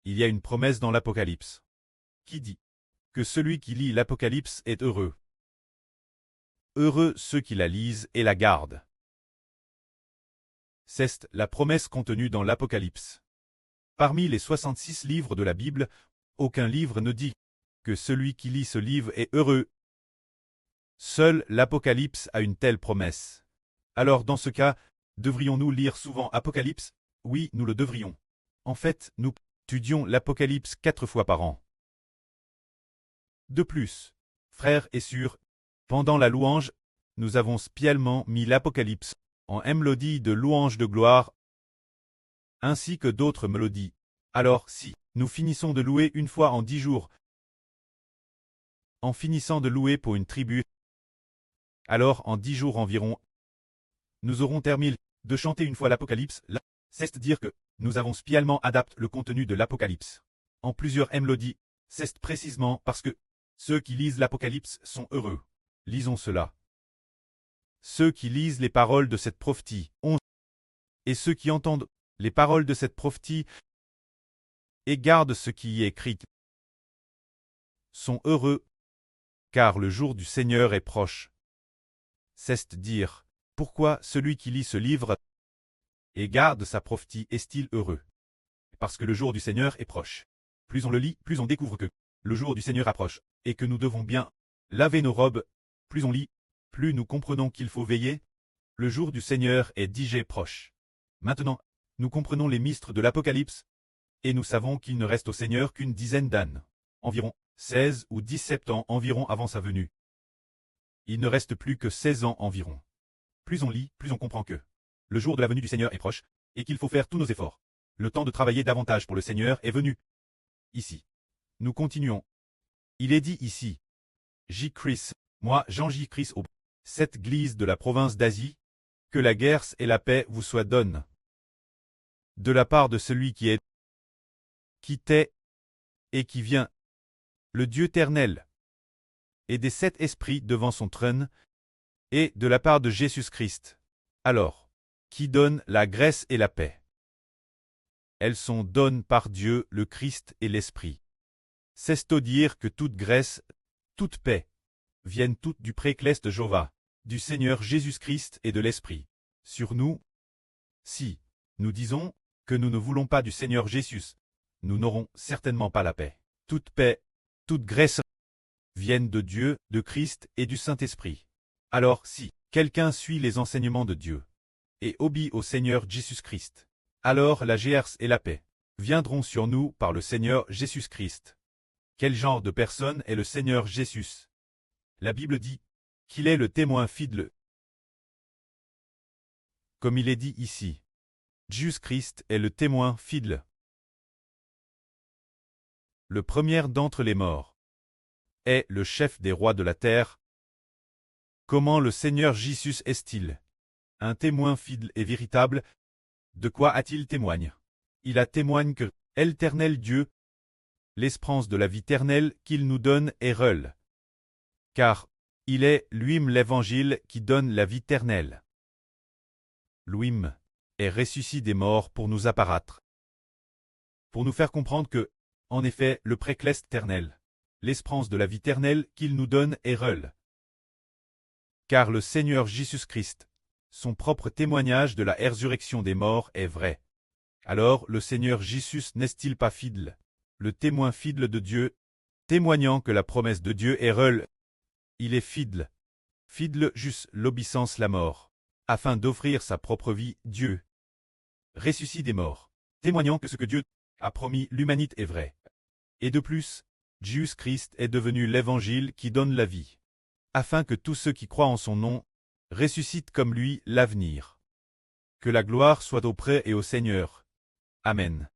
il y a une promesse dans l'Apocalypse qui dit que celui qui lit l'Apocalypse est heureux. Heureux ceux qui la lisent et la gardent. C'est la promesse contenue dans l'Apocalypse. Parmi les 66 livres de la Bible, aucun livre ne dit que celui qui lit ce livre est heureux. Seul l'Apocalypse a une telle promesse. Alors dans ce cas, devrions-nous lire souvent Apocalypse? Oui, nous le devrions. En fait, nous étudions l'Apocalypse 4 fois par an. De plus, frères et sœurs, pendant la louange, nous avons spécialement mis l'Apocalypse en mélodie de louange de gloire, ainsi que d'autres mélodies. Alors si nous finissons de louer une fois en 10 jours, en finissant de louer pour une tribu, alors en 10 jours environ, nous aurons terminé de chanter une fois l'Apocalypse. C'est-à-dire que nous avons spécialement adapté le contenu de l'Apocalypse en plusieurs mélodies. C'est précisément parce que ceux qui lisent l'Apocalypse sont heureux. Lisons cela. Ceux qui lisent les paroles de cette prophétie ont, et ceux qui entendent les paroles de cette prophétie et gardent ce qui y est écrit sont heureux, car le jour du Seigneur est proche. C'est-à-dire, pourquoi celui qui lit ce livre et garde sa prophétie est-il heureux? Parce que le jour du Seigneur est proche. Plus on le lit, plus on découvre que le jour du Seigneur approche, et que nous devons bien laver nos robes. Plus on lit, plus nous comprenons qu'il faut veiller. Le jour du Seigneur est déjà proche. Maintenant, nous comprenons les mystères de l'Apocalypse, et nous savons qu'il ne reste au Seigneur qu'une dizaine d'années, environ 16 ou 17 ans environ avant sa venue. Il ne reste plus que 16 ans environ. Plus on lit, plus on comprend que le jour de la venue du Seigneur est proche, et qu'il faut faire tous nos efforts. Le temps de travailler davantage pour le Seigneur est venu. Ici. Nous continuons. Il est dit ici. J. Chris, moi Jean J. Chris au cette église de la province d'Asie, que la guerre et la paix vous soient données. De la part de celui qui est, qui était, et qui vient, le Dieu éternel, et des 7 esprits devant son trône, et de la part de Jésus-Christ. Alors, qui donne la grâce et la paix? Elles sont données par Dieu, le Christ et l'Esprit. C'est-à-dire que toute grâce, toute paix, viennent toutes du préclès de Jéhovah, du Seigneur Jésus-Christ et de l'Esprit. Sur nous, si nous disons que nous ne voulons pas du Seigneur Jésus, nous n'aurons certainement pas la paix. Toute paix, toute grâce viennent de Dieu, de Christ et du Saint-Esprit. Alors si quelqu'un suit les enseignements de Dieu et obéit au Seigneur Jésus-Christ, alors la grâce et la paix viendront sur nous par le Seigneur Jésus-Christ. Quel genre de personne est le Seigneur Jésus? La Bible dit qu'il est le témoin fidèle. Comme il est dit ici, Jésus-Christ est le témoin fidèle. Le premier d'entre les morts est le chef des rois de la terre. Comment le Seigneur Jésus est-il un témoin fidèle et véritable? De quoi a-t-il témoigne? Il a témoigne que l'Éternel Dieu, l'espérance de la vie éternelle qu'il nous donne est réelle. Car il est lui-même l'Évangile qui donne la vie éternelle. Lui-même est ressuscité des morts pour nous apparaître, pour nous faire comprendre que, en effet, le préclès éternel, l'espérance de la vie éternelle qu'il nous donne est réelle. Car le Seigneur Jésus-Christ, son propre témoignage de la résurrection des morts est vrai. Alors le Seigneur Jésus n'est-il pas fidèle, le témoin fidèle de Dieu, témoignant que la promesse de Dieu est réelle? Il est fidèle, fidèle jusqu'à l'obéissance la mort, afin d'offrir sa propre vie, Dieu ressuscite des morts, témoignant que ce que Dieu a promis l'humanité est vrai. Et de plus, Jésus-Christ est devenu l'Évangile qui donne la vie, afin que tous ceux qui croient en son nom ressuscitent comme lui l'avenir. Que la gloire soit auprès et au Seigneur. Amen.